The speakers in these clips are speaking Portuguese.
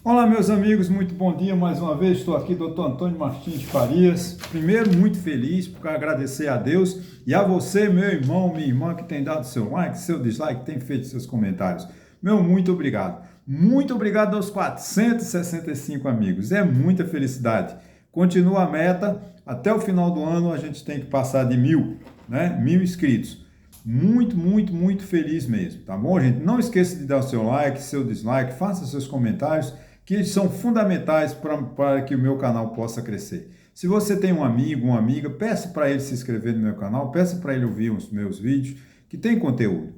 Olá, meus amigos, muito bom dia mais uma vez. Estou aqui, Dr. Antônio Martins Farias. Primeiro, muito feliz por agradecer a Deus e a você, meu irmão, minha irmã, que tem dado seu like, seu dislike, tem feito seus comentários. Meu muito obrigado. Muito obrigado aos 465 amigos. É muita felicidade. Continua a meta. Até o final do ano a gente tem que passar de 1.000, né? 1.000 inscritos. Muito feliz mesmo, tá bom, gente? Não esqueça de dar o seu like, seu dislike, faça seus comentários, que eles são fundamentais para que o meu canal possa crescer. Se você tem um amigo, uma amiga, peça para ele se inscrever no meu canal, peça para ele ouvir os meus vídeos, que tem conteúdo.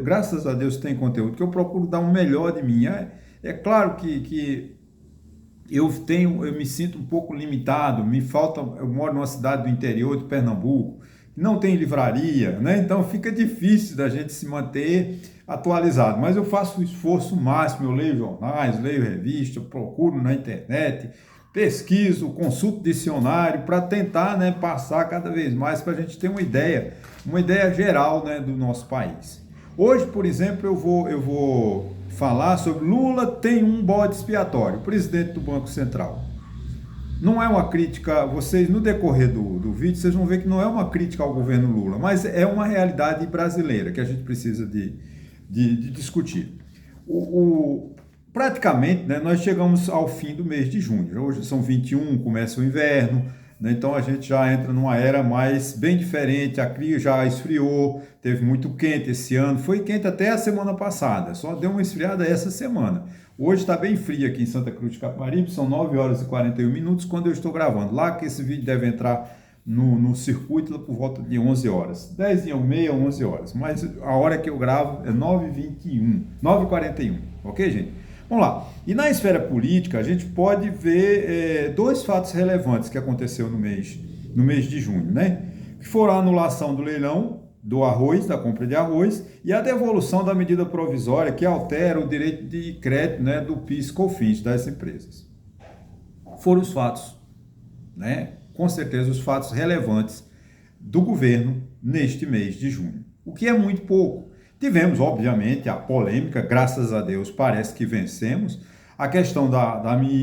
Graças a Deus tem conteúdo, que eu procuro dar o melhor de mim. É claro que eu me sinto um pouco limitado, eu moro numa cidade do interior de Pernambuco, não tem livraria, né? Então fica difícil da gente se manter atualizado, mas eu faço o esforço máximo, eu leio jornais, leio revistas, procuro na internet, pesquiso, consulto dicionário para tentar, né, passar cada vez mais para a gente ter uma ideia geral, né, do nosso país. Hoje, por exemplo, eu vou falar sobre Lula tem um bode expiatório, presidente do Banco Central. Não é uma crítica, vocês no decorrer do vídeo, vocês vão ver que não é uma crítica ao governo Lula, mas é uma realidade brasileira que a gente precisa de discutir. Praticamente, né, nós chegamos ao fim do mês de junho, hoje são 21, começa o inverno, né, então a gente já entra numa era bem diferente, a cria já esfriou, teve muito quente esse ano, foi quente até a semana passada, só deu uma esfriada essa semana. Hoje está bem frio aqui em Santa Cruz de Capibaribe, são 9 horas e 41 minutos quando eu estou gravando. Lá que esse vídeo deve entrar no circuito por volta de 11 horas. 10h30, 11 horas. Mas a hora que eu gravo é 9h21, 9h41. Ok, gente? Vamos lá. E na esfera política, a gente pode ver dois fatos relevantes que aconteceu no mês de junho, né? Que foram a anulação do leilão do arroz, da compra de arroz, e a devolução da medida provisória que altera o direito de crédito, né, do PIS/COFINS das empresas. Foram os fatos, né, com certeza os fatos relevantes do governo neste mês de junho, o que é muito pouco. Tivemos, obviamente, a polêmica, graças a Deus, parece que vencemos, a questão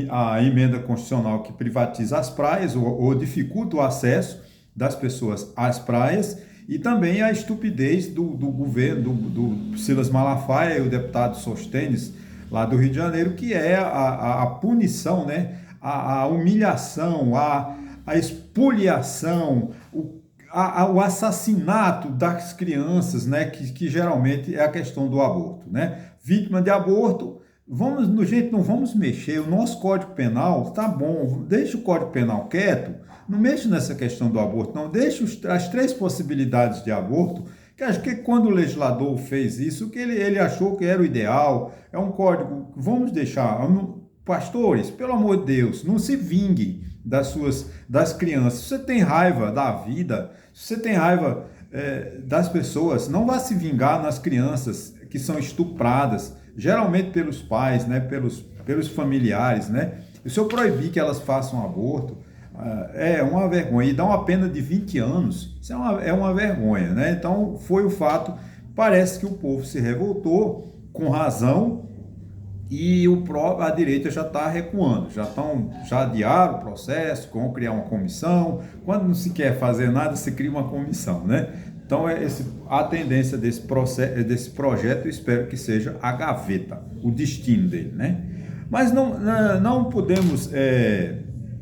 a emenda constitucional que privatiza as praias ou dificulta o acesso das pessoas às praias, e também a estupidez do governo, do Silas Malafaia e o deputado Sostênis, lá do Rio de Janeiro, que é a punição, né? a humilhação, a espoliação, o assassinato das crianças, né? que geralmente é a questão do aborto. Né? Vítima de aborto, não vamos mexer, o nosso Código Penal tá bom, deixa o Código Penal quieto, não mexe nessa questão do aborto, não, deixa as três possibilidades de aborto, que acho que quando o legislador fez isso, que ele achou que era o ideal, é um código, vamos deixar, pastores, pelo amor de Deus, não se vingue das crianças, se você tem raiva da vida, se você tem raiva das pessoas, não vá se vingar nas crianças que são estupradas, geralmente pelos pais, né, pelos familiares, né, e se eu proibir que elas façam aborto, é uma vergonha, e dá uma pena de 20 anos, isso é uma vergonha, né? Então foi o fato, parece que o povo se revoltou, com razão, e a direita já está recuando, já adiaram o processo, vão criar uma comissão, quando não se quer fazer nada, se cria uma comissão, né? Então a tendência desse projeto, eu espero que seja a gaveta, o destino dele, né? Mas não podemos...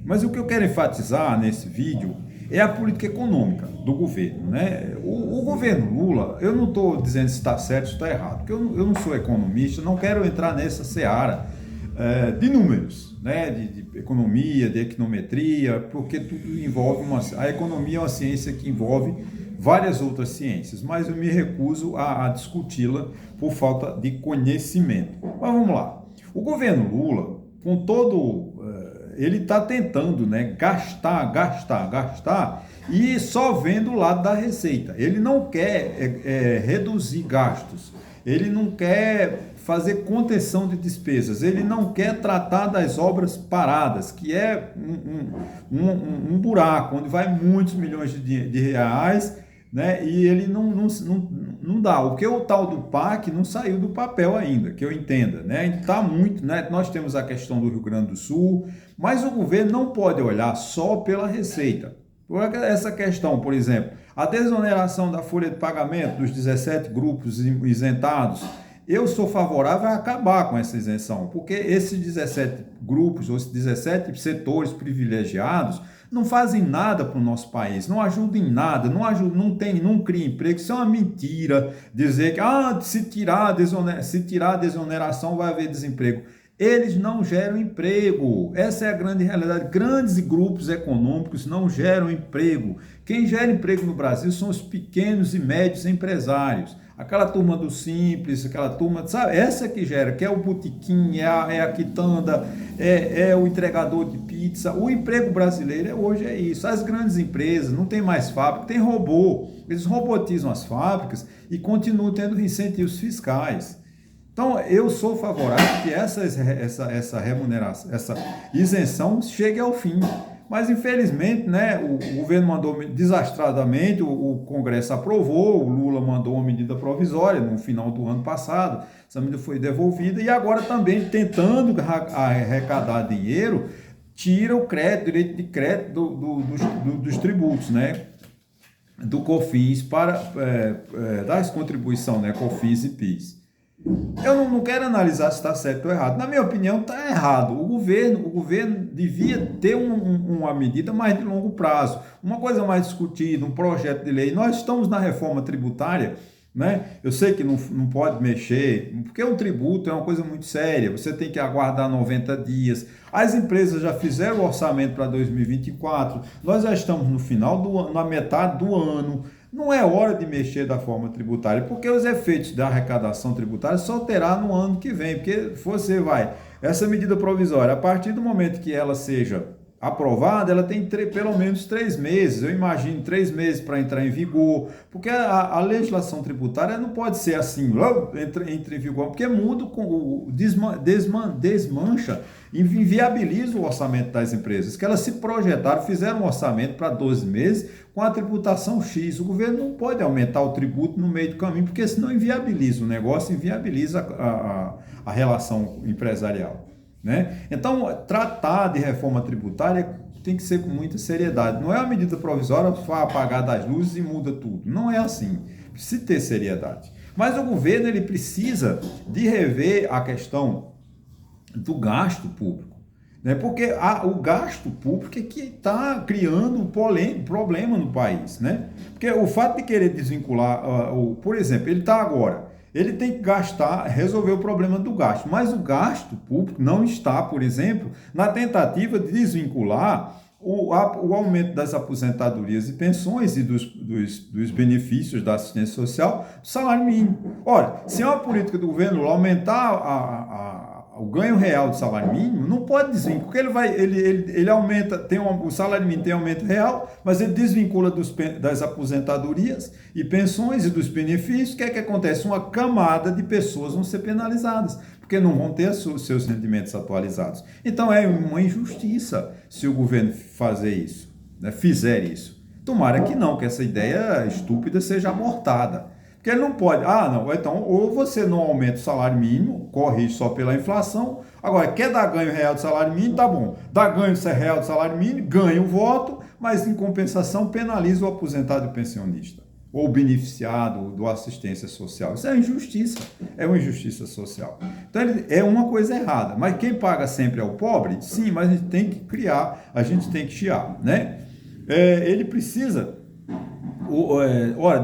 Mas o que eu quero enfatizar nesse vídeo é a política econômica do governo, né? O governo Lula, eu não estou dizendo se está certo ou se está errado, porque eu não sou economista, não quero entrar nessa seara de números, né? De economia, de econometria, porque tudo envolve a economia é uma ciência que envolve várias outras ciências, mas eu me recuso a discuti-la por falta de conhecimento. Mas vamos lá. O governo Lula, com ele está tentando, né, gastar e só vendo o lado da receita. Ele não quer reduzir gastos, ele não quer fazer contenção de despesas, ele não quer tratar das obras paradas, que é um buraco onde vai muitos milhões de reais, né, e ele não não dá. Porque o tal do PAC não saiu do papel ainda, que eu entenda, né? Está muito, né? Nós temos a questão do Rio Grande do Sul, mas o governo não pode olhar só pela receita. Essa questão, por exemplo, a desoneração da folha de pagamento dos 17 grupos isentados, eu sou favorável a acabar com essa isenção, porque esses 17 grupos, ou esses 17 setores privilegiados, não fazem nada para o nosso país, não ajudam em nada, não cria emprego. Isso é uma mentira dizer que se tirar a desoneração vai haver desemprego. Eles não geram emprego. Essa é a grande realidade. Grandes grupos econômicos não geram emprego. Quem gera emprego no Brasil são os pequenos e médios empresários. Aquela turma do Simples, aquela turma, sabe? Essa que gera, que é o botequim, é a quitanda, é o entregador de pizza. O emprego brasileiro hoje é isso. As grandes empresas, não tem mais fábrica, tem robô. Eles robotizam as fábricas e continuam tendo incentivos fiscais. Então, eu sou favorável que essa remuneração, essa isenção chegue ao fim. Mas, infelizmente, né, o governo mandou desastradamente, o Congresso aprovou, o Lula mandou uma medida provisória no final do ano passado, essa medida foi devolvida, e agora também, tentando arrecadar dinheiro, tira o direito de crédito dos tributos, né, do COFINS das contribuições, né, COFINS e PIS. Eu não quero analisar se está certo ou errado. Na minha opinião, está errado. O governo devia ter uma medida mais de longo prazo, uma coisa mais discutida, um projeto de lei. Nós estamos na reforma tributária, né? Eu sei que não pode mexer, porque o tributo é uma coisa muito séria. Você tem que aguardar 90 dias. As empresas já fizeram o orçamento para 2024. Nós já estamos no final do ano, na metade do ano. Não é hora de mexer da forma tributária, porque os efeitos da arrecadação tributária só terá no ano que vem, porque essa medida provisória, a partir do momento que ela seja aprovada, ela tem pelo menos 3 meses, eu imagino 3 meses para entrar em vigor, porque a legislação tributária não pode ser assim, entra em vigor, porque muda, desmancha, inviabiliza o orçamento das empresas, que elas se projetaram, fizeram um orçamento para 12 meses com a tributação X. O governo não pode aumentar o tributo no meio do caminho, porque senão inviabiliza o negócio, inviabiliza a relação empresarial, né? Então, tratar de reforma tributária tem que ser com muita seriedade. Não é uma medida provisória, vai apagar das luzes e muda tudo. Não é assim. Precisa ter seriedade. Mas o governo ele precisa de rever a questão do gasto público, né? Porque o gasto público é que está criando problema no país, né? Porque o fato de querer desvincular, por exemplo, ele tem que gastar, resolver o problema do gasto, mas o gasto público não está, por exemplo, na tentativa de desvincular o aumento das aposentadorias e pensões e dos benefícios da assistência social do salário mínimo. Ora, se é uma política do governo aumentar o ganho real do salário mínimo, não pode desvincular, porque ele aumenta, o salário mínimo tem aumento real, mas ele desvincula das aposentadorias e pensões e dos benefícios. O que é que acontece? Uma camada de pessoas vão ser penalizadas, porque não vão ter seus rendimentos atualizados. Então é uma injustiça se o governo fizer isso. Tomara que não, que essa ideia estúpida seja abortada. Porque ele não pode, então, ou você não aumenta o salário mínimo, corrige só pela inflação. Agora, quer dar ganho real do salário mínimo, tá bom. Dá ganho real do salário mínimo, ganha o voto, mas em compensação penaliza o aposentado e o pensionista, ou o beneficiado do assistência social. Isso é uma injustiça social. Então, é uma coisa errada. Mas quem paga sempre é o pobre? Sim, mas a gente tem que criar, a gente tem que chiar, né? Ele precisa...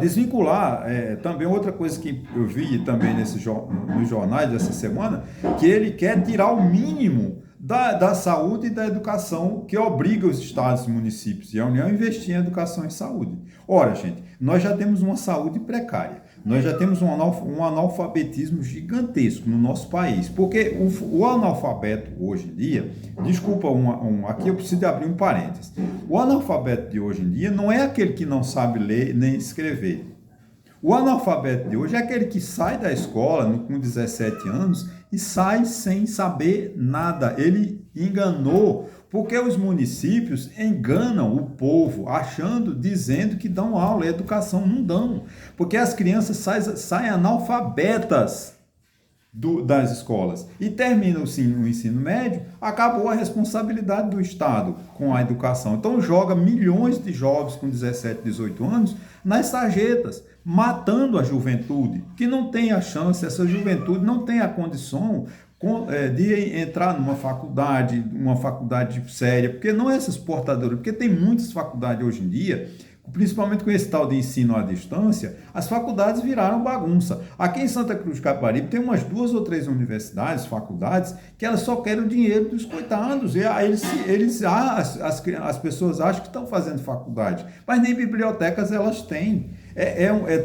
desvincular, também outra coisa que eu vi também nos jornais dessa semana, que ele quer tirar o mínimo da saúde e da educação, que obriga os estados e municípios e a União a investir em educação e saúde. Ora, gente, nós já temos uma saúde precária, nós já temos um analfabetismo gigantesco no nosso país, porque o analfabeto hoje em dia, aqui eu preciso abrir um parênteses, o analfabeto de hoje em dia não é aquele que não sabe ler nem escrever. O analfabeto de hoje é aquele que sai da escola com 17 anos e sai sem saber nada. Ele enganou Porque os municípios enganam o povo, dizendo que dão aula, e educação não dão. Porque as crianças saem analfabetas das escolas e termina o ensino médio, acabou a responsabilidade do Estado com a educação. Então joga milhões de jovens com 17, 18 anos nas sarjetas, matando a juventude, que não tem a chance, essa juventude não tem a condição de entrar uma faculdade séria, porque não é essas portadoras, porque tem muitas faculdades hoje em dia, principalmente com esse tal de ensino à distância, as faculdades viraram bagunça. Aqui em Santa Cruz de Capibaribe tem umas 2 ou 3 universidades, faculdades, que elas só querem o dinheiro dos coitados. E aí as pessoas acham que estão fazendo faculdade, mas nem bibliotecas elas têm.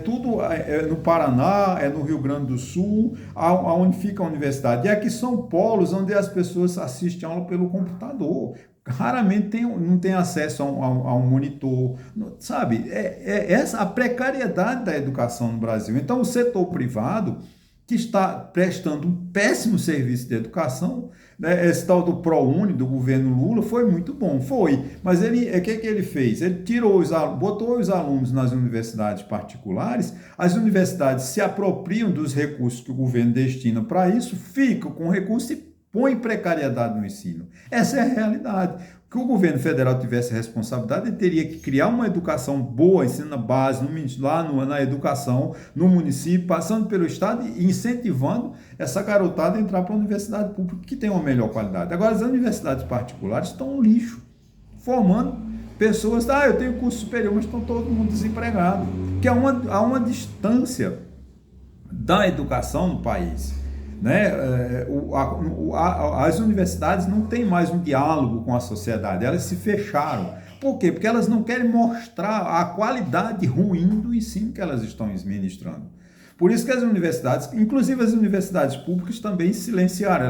Tudo no Paraná, é no Rio Grande do Sul, onde fica a universidade. E aqui são polos onde as pessoas assistem aula pelo computador. Raramente não tem acesso a um monitor, sabe? Essa a precariedade da educação no Brasil. Então, o setor privado, que está prestando um péssimo serviço de educação, né? Esse tal do ProUni, do governo Lula, foi muito bom, mas o que ele fez? Ele botou os alunos nas universidades particulares, as universidades se apropriam dos recursos que o governo destina para isso, ficam com recursos e põe precariedade no ensino. Essa é a realidade. Que o governo federal tivesse a responsabilidade, ele teria que criar uma educação boa, ensino base, na educação, no município, passando pelo Estado e incentivando essa garotada a entrar para a universidade pública, que tem uma melhor qualidade. Agora, as universidades particulares estão um lixo, formando pessoas, eu tenho curso superior, mas estão todo mundo desempregado, que há uma distância da educação no país. Né? As universidades não têm mais um diálogo com a sociedade, elas se fecharam. Por quê? Porque elas não querem mostrar a qualidade ruim do ensino que elas estão ministrando. Por isso que as universidades, inclusive as universidades públicas, também silenciaram,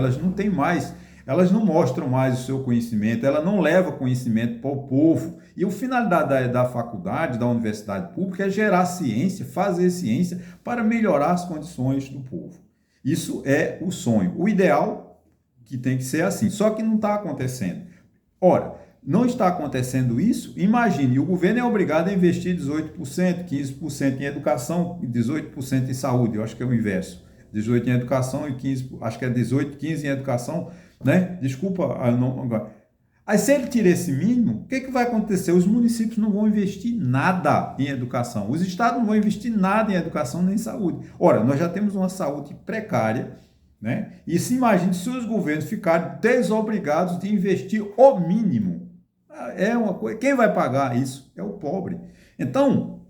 elas não mostram mais o seu conhecimento, ela não leva conhecimento para o povo. E a finalidade da faculdade, da universidade pública, é gerar ciência, fazer ciência para melhorar as condições do povo. Isso é o sonho. O ideal que tem que ser assim. Só que não está acontecendo. Ora, não está acontecendo isso? Imagine, o governo é obrigado a investir 18%, 15% em educação e 18% em saúde. Eu acho que é o inverso. 18% em educação e 15%, acho que é 18%, 15% em educação, né? Desculpa, agora. Aí se ele tira esse mínimo, o que vai acontecer? Os municípios não vão investir nada em educação, os estados não vão investir nada em educação nem em saúde. Ora, nós já temos uma saúde precária, né? E se imagine se os governos ficarem desobrigados de investir o mínimo. É uma coisa, quem vai pagar isso? É o pobre. Então,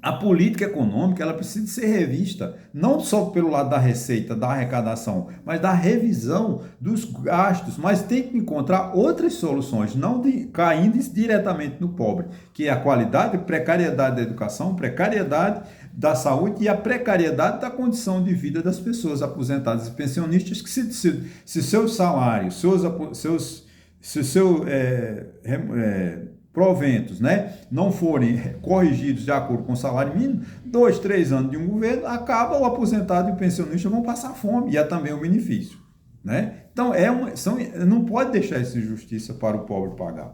a política econômica ela precisa ser revista, não só pelo lado da receita, da arrecadação, mas da revisão dos gastos, mas tem que encontrar outras soluções, não caindo diretamente no pobre, que é a qualidade, precariedade da educação, precariedade da saúde e a precariedade da condição de vida das pessoas aposentadas e pensionistas, que se seus salários, proventos, né, não forem corrigidos de acordo com o salário mínimo, 2, 3 anos de um governo, acaba o aposentado e o pensionista vão passar fome, e há também o benefício. Né? Então, não pode deixar essa injustiça para o pobre pagar.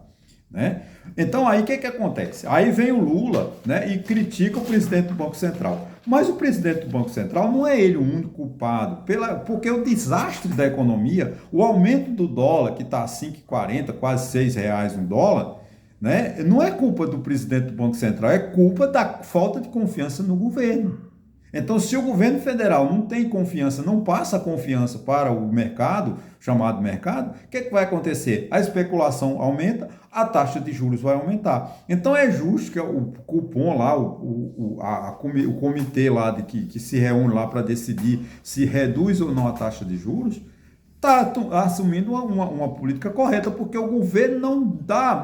Né? Então, aí o que acontece? Aí vem o Lula, né, e critica o presidente do Banco Central. Mas o presidente do Banco Central não é ele o único culpado, porque o desastre da economia, o aumento do dólar, que está a 5,40, quase R$6 um dólar, né? Não é culpa do presidente do Banco Central, é culpa da falta de confiança no governo. Então, se o governo federal não tem confiança, não passa a confiança para o mercado, chamado mercado, o que vai acontecer? A especulação aumenta, a taxa de juros vai aumentar. Então, é justo que o cupom lá, o comitê lá que se reúne lá para decidir se reduz ou não a taxa de juros, está assumindo uma política correta, porque o governo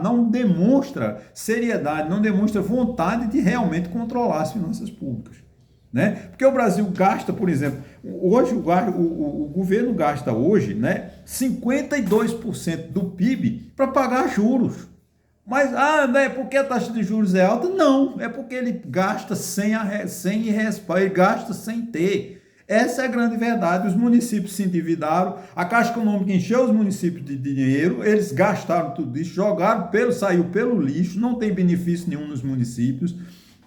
não demonstra seriedade, não demonstra vontade de realmente controlar as finanças públicas. Né? Porque o Brasil gasta, por exemplo, hoje o governo gasta hoje, né, 52% do PIB para pagar juros. Mas, é porque a taxa de juros é alta? Não, é porque ele gasta sem ele gasta sem ter. Essa é a grande verdade. Os municípios se endividaram, a Caixa Econômica encheu os municípios de dinheiro, eles gastaram tudo isso, saiu pelo lixo, não tem benefício nenhum nos municípios.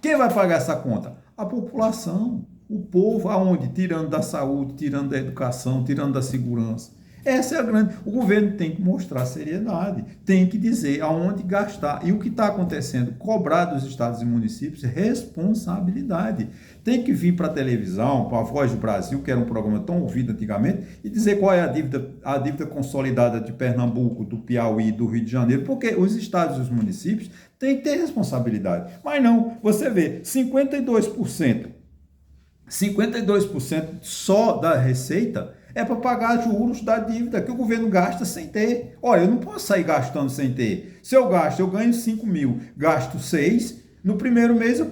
Quem vai pagar essa conta? A população, o povo, aonde? Tirando da saúde, tirando da educação, tirando da segurança. Essa é a grande... O governo tem que mostrar seriedade, tem que dizer aonde gastar. E o que está acontecendo? Cobrar dos estados e municípios responsabilidade. Tem que vir para a televisão, para a Voz do Brasil, que era um programa tão ouvido antigamente, e dizer qual é a dívida consolidada de Pernambuco, do Piauí, do Rio de Janeiro, porque os estados e os municípios têm que ter responsabilidade. Mas não, você vê, 52% só da receita é para pagar juros da dívida que o governo gasta sem ter. Olha, eu não posso sair gastando sem ter. Se eu gasto, eu ganho 5 mil, gasto 6, no primeiro mês eu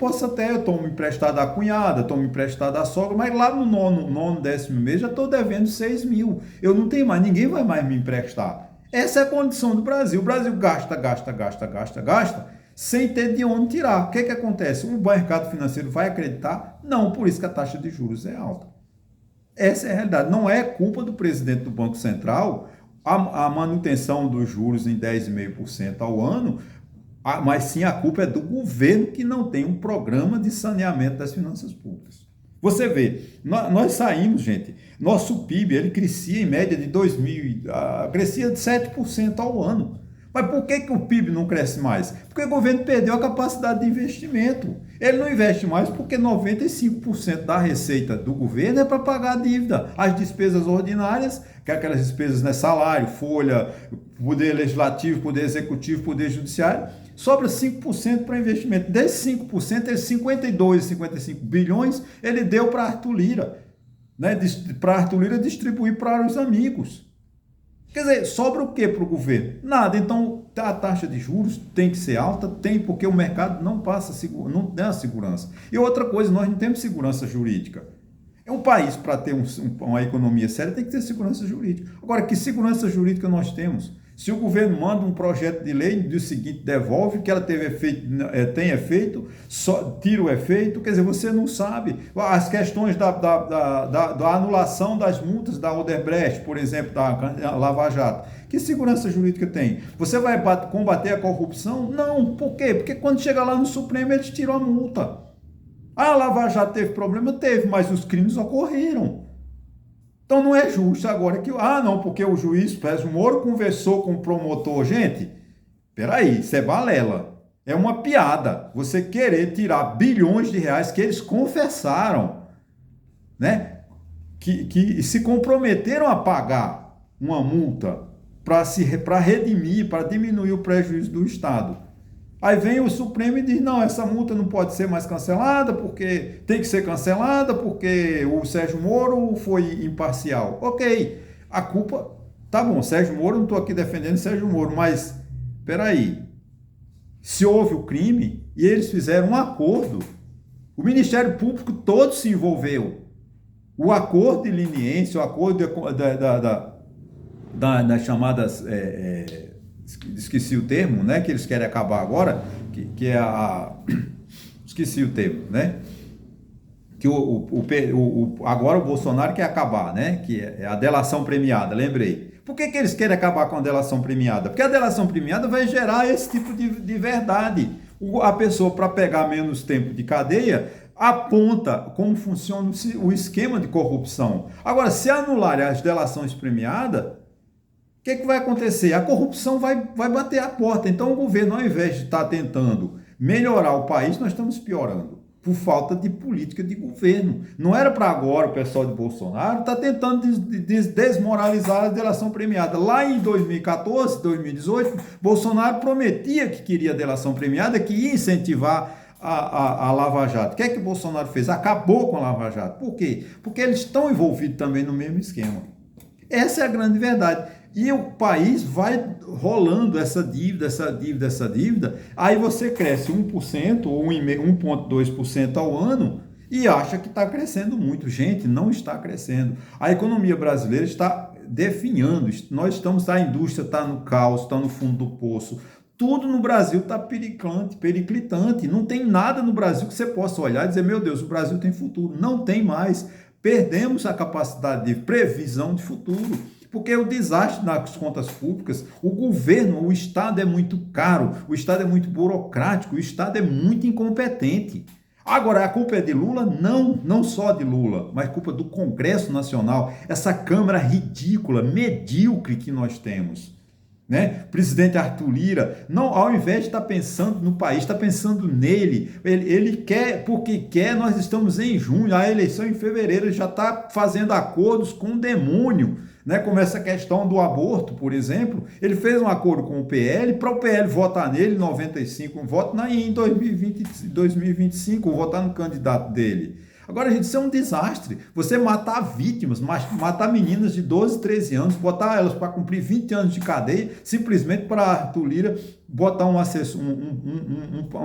tomo emprestado da cunhada, tomo emprestado da sogra, mas lá no nono, 10º mês já estou devendo 6 mil. Eu não tenho mais, ninguém vai mais me emprestar. Essa é a condição do Brasil. O Brasil gasta, sem ter de onde tirar. O que acontece? O mercado financeiro vai acreditar? Não, por isso que a taxa de juros é alta. Essa é a realidade. Não é culpa do presidente do Banco Central a manutenção dos juros em 10,5% ao ano, mas sim a culpa é do governo que não tem um programa de saneamento das finanças públicas. Você vê, nós saímos, gente, nosso PIB ele crescia em média de 2000, crescia de 7% ao ano. Mas por que o PIB não cresce mais? Porque o governo perdeu a capacidade de investimento. Ele não investe mais porque 95% da receita do governo é para pagar a dívida. As despesas ordinárias, que é aquelas despesas, né, salário, folha, poder legislativo, poder executivo, poder judiciário, sobra 5% para investimento. Desses 5%, 52, 55 bilhões, ele deu para Arthur Lira, né, para Arthur Lira distribuir para os amigos. Quer dizer, sobra o que para o governo? Nada. Então, a taxa de juros tem que ser alta? Tem, porque o mercado não não dá segurança. E outra coisa, nós não temos segurança jurídica. É um país, para ter uma economia séria, tem que ter segurança jurídica. Agora, que segurança jurídica nós temos? Se o governo manda um projeto de lei, diz o seguinte, devolve, que ela tem efeito, só tira o efeito, quer dizer, você não sabe. As questões da anulação das multas da Odebrecht, por exemplo, da Lava Jato, que segurança jurídica tem? Você vai combater a corrupção? Não. Por quê? Porque quando chega lá no Supremo, eles tiram a multa. A Lava Jato teve problema? Teve, mas os crimes ocorreram. Então não é justo agora que... não, porque o juiz Sérgio Moro conversou com o promotor. Gente, peraí, isso é balela. É uma piada. Você querer tirar bilhões de reais que eles confessaram, né? Que se comprometeram a pagar uma multa para redimir, para diminuir o prejuízo do Estado. Aí vem o Supremo e diz, não, essa multa não pode ser mais cancelada, porque tem que ser cancelada, porque o Sérgio Moro foi imparcial. Ok, a culpa... Tá bom, Sérgio Moro, não estou aqui defendendo Sérgio Moro, mas, peraí, se houve o crime e eles fizeram um acordo, o Ministério Público todo se envolveu. O acordo de leniência, o acordo das chamadas... esqueci o termo, né, que eles querem acabar agora, que é esqueci o termo, né, que agora o Bolsonaro quer acabar, né, que é a delação premiada, lembrei. Por que eles querem acabar com a delação premiada? Porque a delação premiada vai gerar esse tipo de verdade. A pessoa, para pegar menos tempo de cadeia, aponta como funciona o esquema de corrupção. Agora, se anularem as delações premiadas, o que vai acontecer? A corrupção vai bater a porta. Então, o governo, ao invés de estar tentando melhorar o país, nós estamos piorando por falta de política de governo. Não era para agora o pessoal de Bolsonaro estar tentando desmoralizar a delação premiada. Lá em 2014, 2018, Bolsonaro prometia que queria a delação premiada, que ia incentivar a Lava Jato. O que é que o Bolsonaro fez? Acabou com a Lava Jato. Por quê? Porque eles estão envolvidos também no mesmo esquema. Essa é a grande verdade. E o país vai rolando essa dívida, aí você cresce 1% ou 1,2% ao ano e acha que está crescendo muito. Gente, não está crescendo. A economia brasileira está definhando, a indústria está no caos, está no fundo do poço. Tudo no Brasil está periclitante. Não tem nada no Brasil que você possa olhar e dizer, meu Deus, o Brasil tem futuro. Não tem mais. Perdemos a capacidade de previsão de futuro, porque o desastre nas contas públicas, o governo, o Estado é muito caro, o Estado é muito burocrático, o Estado é muito incompetente. Agora, a culpa é de Lula? Não, não só de Lula, mas culpa do Congresso Nacional, essa Câmara ridícula, medíocre que nós temos. Né? Presidente Arthur Lira, não, ao invés de estar pensando no país, está pensando nele. Ele quer, porque quer, nós estamos em junho, a eleição em fevereiro, ele já está fazendo acordos com o demônio, né? Como essa questão do aborto, por exemplo. Ele fez um acordo com o PL, para o PL votar nele em 95, voto em 2025, votar no candidato dele. Agora, gente, isso é um desastre. Você matar vítimas, matar meninas de 12, 13 anos, botar elas para cumprir 20 anos de cadeia, simplesmente para Arthur Lira botar um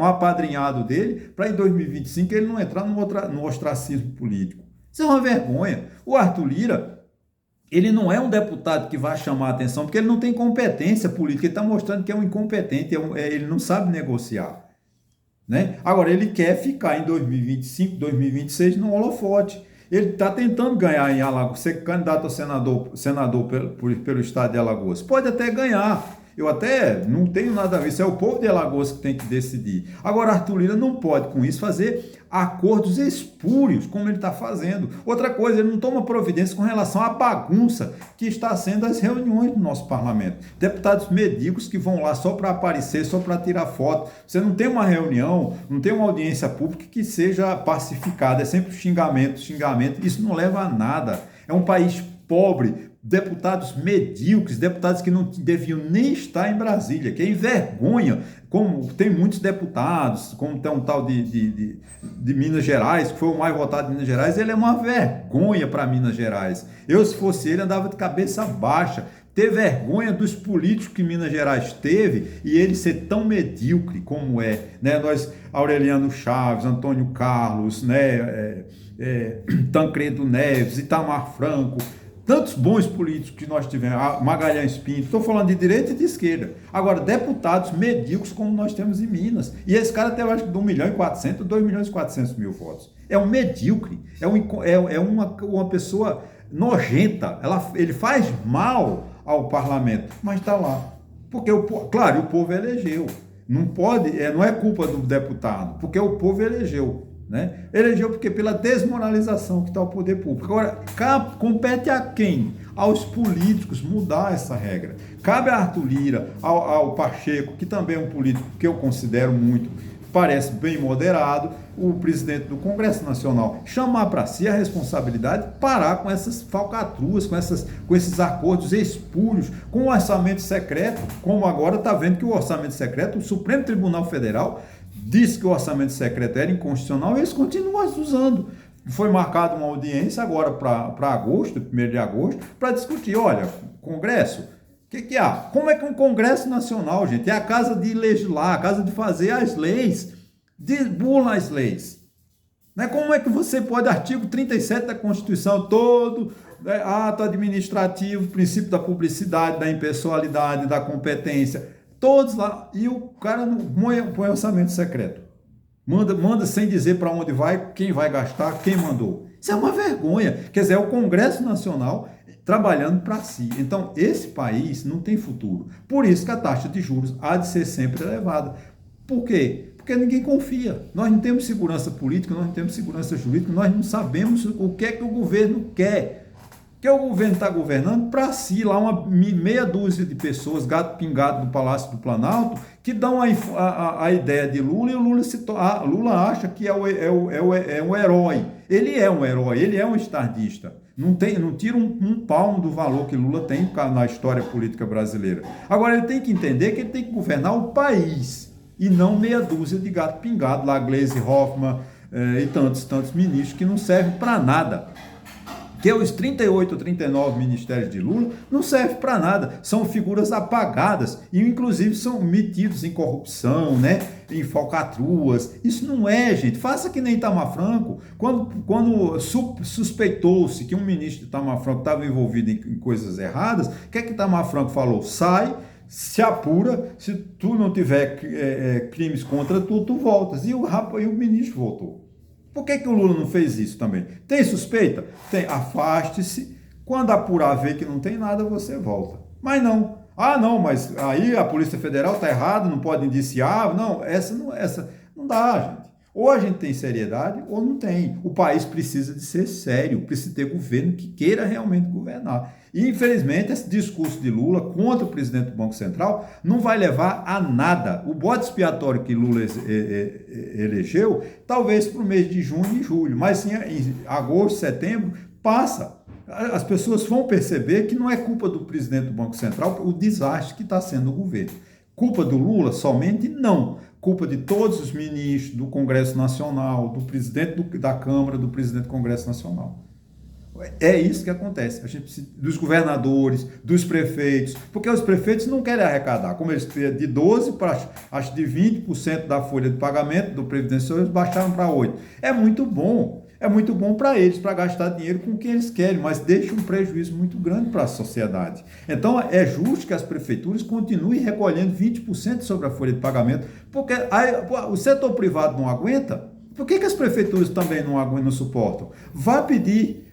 apadrinhado dele, para em 2025 ele não entrar no ostracismo político. Isso é uma vergonha. O Arthur Lira, ele não é um deputado que vai chamar a atenção, porque ele não tem competência política, ele está mostrando que é um incompetente, ele não sabe negociar. Né? Agora, ele quer ficar em 2025, 2026 no holofote. Ele está tentando ganhar em Alagoas, ser candidato a senador pelo estado de Alagoas. Pode até ganhar. Eu até não tenho nada a ver. Isso é o povo de Alagoas que tem que decidir. Agora, Arthur Lira não pode, com isso, fazer acordos espúrios, como ele está fazendo. Outra coisa, ele não toma providência com relação à bagunça que está sendo as reuniões do nosso parlamento. Deputados medíocres que vão lá só para aparecer, só para tirar foto. Você não tem uma reunião, não tem uma audiência pública que seja pacificada. É sempre xingamento, xingamento. Isso não leva a nada. É um país pobre, deputados medíocres, deputados que não deviam nem estar em Brasília, que é envergonha, como tem muitos deputados, como tem um tal de Minas Gerais, que foi o mais votado de Minas Gerais, ele é uma vergonha para Minas Gerais. Eu, se fosse ele, andava de cabeça baixa, ter vergonha dos políticos que Minas Gerais teve e ele ser tão medíocre como é, né? Nós, Aureliano Chaves, Antônio Carlos, né? Tancredo Neves, Itamar Franco, tantos bons políticos que nós tivemos, Magalhães Pinto, estou falando de direita e de esquerda. Agora, deputados medíocres como nós temos em Minas. E esse cara tem, eu acho, de 1.400.000, 2.400.000 votos. É um medíocre, é uma pessoa nojenta, ele faz mal ao parlamento, mas está lá. Porque, claro, o povo elegeu. Não pode, não é culpa do deputado, porque o povo elegeu. Né? Elegeu porque pela desmoralização que está o poder público. Agora, compete a quem? Aos políticos mudar essa regra. Cabe a Arthur Lira, ao Pacheco, que também é um político que eu considero muito, parece bem moderado, o presidente do Congresso Nacional, chamar para si a responsabilidade, parar com essas falcatruas, com esses acordos espúrios, com o orçamento secreto, como agora está vendo que o orçamento secreto, o Supremo Tribunal Federal disse que o orçamento secreto era inconstitucional e eles continuam usando. Foi marcada uma audiência agora para agosto, 1º de agosto, para discutir, olha, Congresso, o que há? Como é que um Congresso Nacional, gente, é a casa de legislar, a casa de fazer as leis, burla as leis. Né? Como é que você pode, artigo 37 da Constituição, todo ato administrativo, princípio da publicidade, da impessoalidade, da competência, todos lá, e o cara não põe orçamento secreto. Manda sem dizer para onde vai, quem vai gastar, quem mandou. Isso é uma vergonha. Quer dizer, é o Congresso Nacional trabalhando para si. Então, esse país não tem futuro. Por isso que a taxa de juros há de ser sempre elevada. Por quê? Porque ninguém confia. Nós não temos segurança política, nós não temos segurança jurídica, nós não sabemos o que é que o governo quer. Que o governo está governando para si, lá uma meia dúzia de pessoas, gato pingado do Palácio do Planalto, que dão a ideia de Lula e o Lula acha que é um herói. Ele é um herói, ele é um estadista. Não tira um palmo do valor que Lula tem na história política brasileira. Agora, ele tem que entender que ele tem que governar o país e não meia dúzia de gato pingado, lá Gleisi Hoffmann e tantos ministros que não servem para nada. Que os 38 ou 39 ministérios de Lula não servem para nada, são figuras apagadas e inclusive são metidos em corrupção, né? Em falcatruas. Isso não é, gente. Faça que nem Itamar Franco, quando suspeitou-se que um ministro de Itamar Franco estava envolvido em coisas erradas, o que é que Itamar Franco falou? Sai, se apura, se tu não tiver crimes contra tu voltas. E o ministro voltou. Por que o Lula não fez isso também? Tem suspeita? Tem. Afaste-se. Quando apurar, ver que não tem nada, você volta. Mas não. Ah, não, mas aí a Polícia Federal está errada, não pode indiciar. Não, essa não dá, gente. Ou a gente tem seriedade ou não tem. O país precisa de ser sério, precisa ter governo que queira realmente governar. E, infelizmente, esse discurso de Lula contra o presidente do Banco Central não vai levar a nada. O bode expiatório que Lula elegeu, talvez para o mês de junho e julho, mas em agosto, setembro, passa. As pessoas vão perceber que não é culpa do presidente do Banco Central o desastre que está sendo o governo. Culpa do Lula somente? Não. Culpa de todos os ministros do Congresso Nacional, do presidente da Câmara, do presidente do Congresso Nacional. É isso que acontece. A gente precisa dos governadores, dos prefeitos, porque os prefeitos não querem arrecadar. Como eles de 12% para acho de 20% da folha de pagamento do previdenciário, eles baixaram para 8%. É muito bom. É muito bom para eles, para gastar dinheiro com quem eles querem, mas deixa um prejuízo muito grande para a sociedade. Então, é justo que as prefeituras continuem recolhendo 20% sobre a folha de pagamento, porque o setor privado não aguenta. Por que as prefeituras também não suportam? Vá pedir,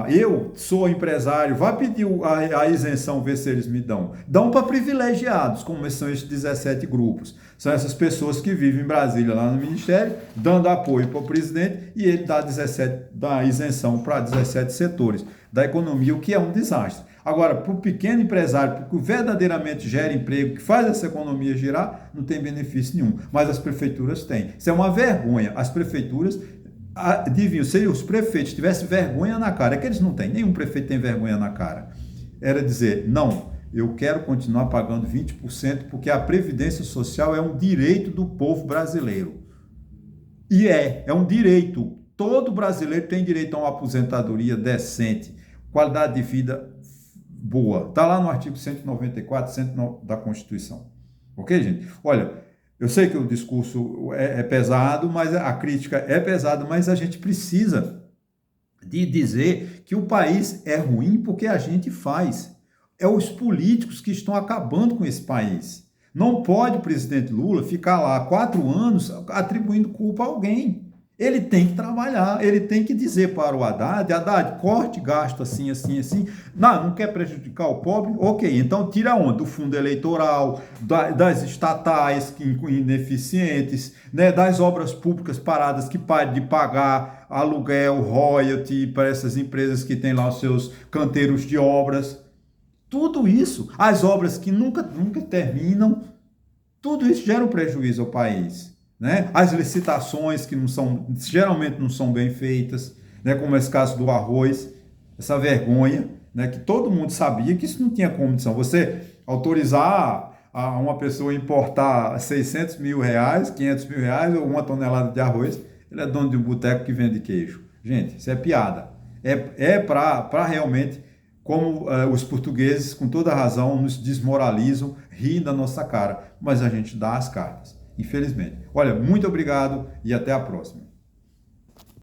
eu sou empresário, vá pedir a isenção, ver se eles me dão. Dão para privilegiados, como são esses 17 grupos. São essas pessoas que vivem em Brasília, lá no Ministério, dando apoio para o presidente e ele dá isenção para 17 setores da economia, o que é um desastre. Agora, para o pequeno empresário, que verdadeiramente gera emprego, que faz essa economia girar, não tem benefício nenhum. Mas as prefeituras têm. Isso é uma vergonha. As prefeituras, adivinham, se os prefeitos tivessem vergonha na cara, é que eles não têm, nenhum prefeito tem vergonha na cara, era dizer, não, eu quero continuar pagando 20%, porque a Previdência Social é um direito do povo brasileiro. E é um direito. Todo brasileiro tem direito a uma aposentadoria decente, qualidade de vida boa. Está lá no artigo 194 da Constituição. Ok, gente? Olha, eu sei que o discurso é pesado, mas a crítica é pesada, mas a gente precisa de dizer que o país é ruim porque a gente faz. É os políticos que estão acabando com esse país. Não pode o presidente Lula ficar lá 4 anos atribuindo culpa a alguém. Ele tem que trabalhar, ele tem que dizer para o Haddad, corte gasto assim, assim, assim. Não quer prejudicar o pobre? Ok, então tira onde? Do fundo eleitoral, das estatais ineficientes, né, das obras públicas paradas que parem de pagar aluguel, royalty para essas empresas que têm lá os seus canteiros de obras. Tudo isso, as obras que nunca terminam, tudo isso gera um prejuízo ao país. Né? As licitações que geralmente não são bem feitas, né? Como esse caso do arroz, essa vergonha, né? Que todo mundo sabia que isso não tinha condição. Você autorizar a uma pessoa importar 600 mil reais, 500 mil reais ou 1 tonelada de arroz, ele é dono de um boteco que vende queijo. Gente, isso é piada. É para realmente, como os portugueses, com toda razão, nos desmoralizam, riem da nossa cara, mas a gente dá as cartas. Infelizmente. Olha, muito obrigado e até a próxima.